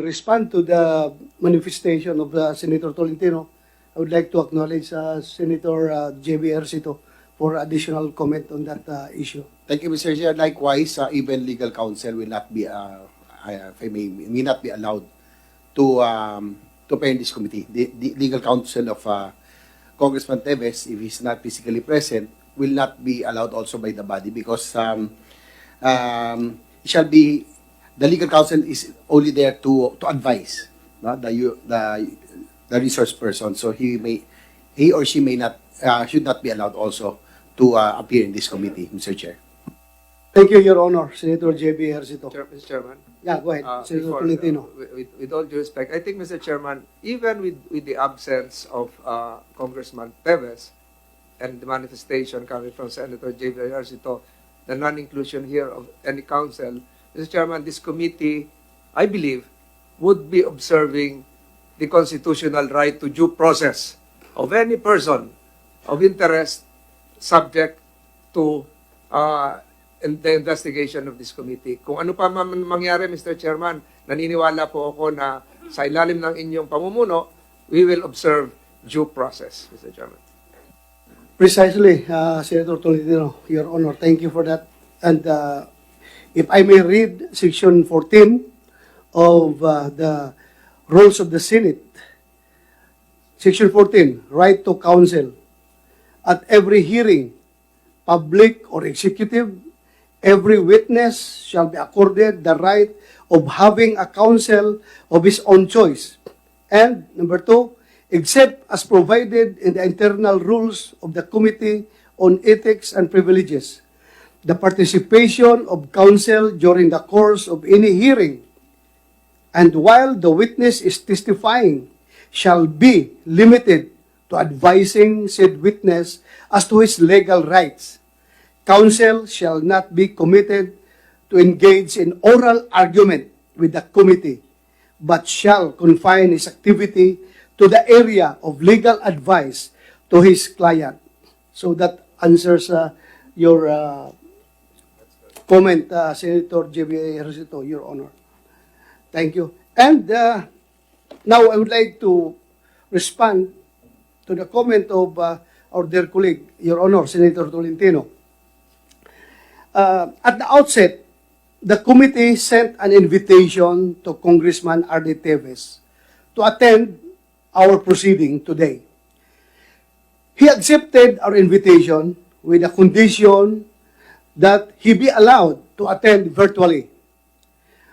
respond to the manifestation of Senator Tolentino, I would like to acknowledge Senator J.B. Ercito for additional comment on that issue. Thank you, Mr. Chair. Likewise, even legal counsel will not be, if I may not be allowed to appear in this committee. The legal counsel of Congressman Teves, if he's not physically present, will not be allowed also by the body because it shall be, the legal counsel is only there to advise, no? the resource person. So he or she may not should not be allowed also to appear in this committee, Mr. Chair. Thank you, Your Honor, Senator J.B. Ercito. Mr. Chairman. Yeah, go ahead, Senator Tolentino. With all due respect, I think, Mr. Chairman, even with the absence of Congressman Teves and the manifestation coming from Senator J.B. Ercito, the non-inclusion here of any counsel, Mr. Chairman, this committee, I believe, would be observing the constitutional right to due process of any person of interest subject to the investigation of this committee. Kung ano pa mangyari, Mr. Chairman, naniniwala po ako na sa ilalim ng inyong pamumuno, we will observe due process, Mr. Chairman. Precisely, Senator Tolentino, Your Honor, thank you for that. And if I may read Section 14 of the Rules of the Senate, Section 14, right to counsel. At every hearing, public or executive, every witness shall be accorded the right of having a counsel of his own choice. And number 2, except as provided in the internal rules of the Committee on Ethics and Privileges, the participation of counsel during the course of any hearing and while the witness is testifying shall be limited to advising said witness as to his legal rights. Counsel shall not be committed to engage in oral argument with the committee, but shall confine his activity to the area of legal advice to his client. So that answers your comment, Senator J.B. Ercito, Your Honor. Thank you. And now I would like to respond to the comment of our dear colleague, Your Honor, Senator Tolentino. At the outset, the committee sent an invitation to Congressman R.D. Teves to attend our proceeding today. He accepted our invitation with a condition that he be allowed to attend virtually.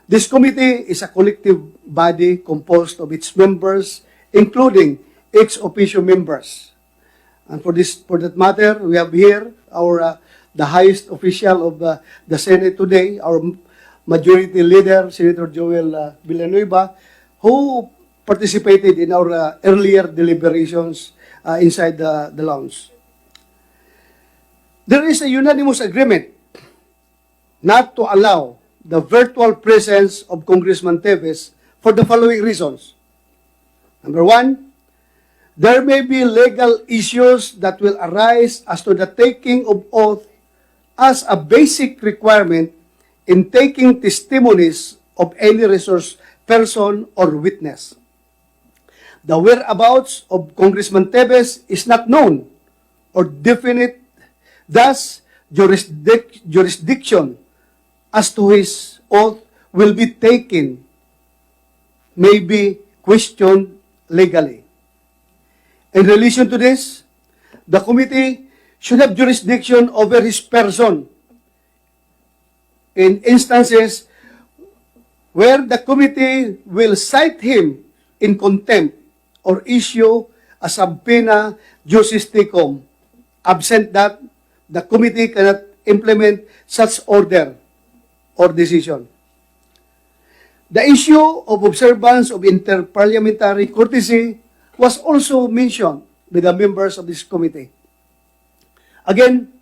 This committee is a collective body composed of its members, including ex officio members. And for that matter, we have here our the highest official of the Senate today, our majority leader, Senator Joel Villanueva, who participated in our earlier deliberations inside the lounge. There is a unanimous agreement not to allow the virtual presence of Congressman Teves for the following reasons. Number 1, there may be legal issues that will arise as to the taking of oath as a basic requirement in taking testimonies of any resource person or witness. The whereabouts of Congressman Teves is not known or definite, thus jurisdiction as to his oath will be taken may be questioned legally. In relation to this, the committee should have jurisdiction over his person in instances where the committee will cite him in contempt or issue a subpoena juris tecum. Absent that, the committee cannot implement such order or decision. The issue of observance of interparliamentary courtesy was also mentioned by the members of this committee. Again,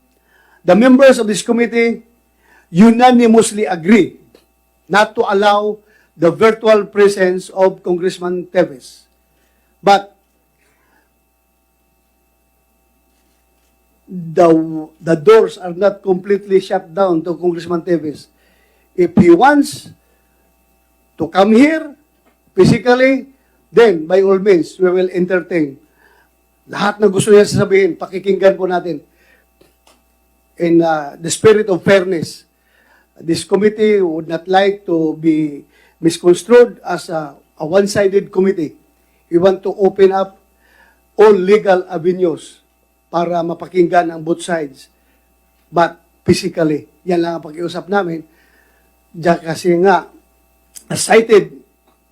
the members of this committee unanimously agree not to allow the virtual presence of Congressman Teves. But the doors are not completely shut down to Congressman Teves. If he wants to come here, physically, then by all means, we will entertain. Lahat na gusto niya sasabihin, pakikinggan po natin. In the spirit of fairness, this committee would not like to be misconstrued as a one-sided committee. We want to open up all legal avenues para mapakinggan ang both sides. But physically, yan lang ang pag-iusap namin. Diyan kasi nga, as cited,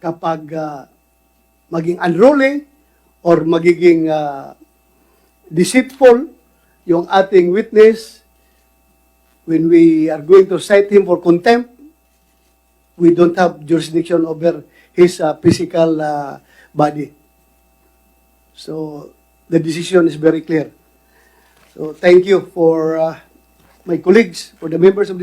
kapag maging unruly or magiging deceitful yung ating witness, when we are going to cite him for contempt, we don't have jurisdiction over his physical body. So, the decision is very clear. So, thank you for my colleagues, for the members of this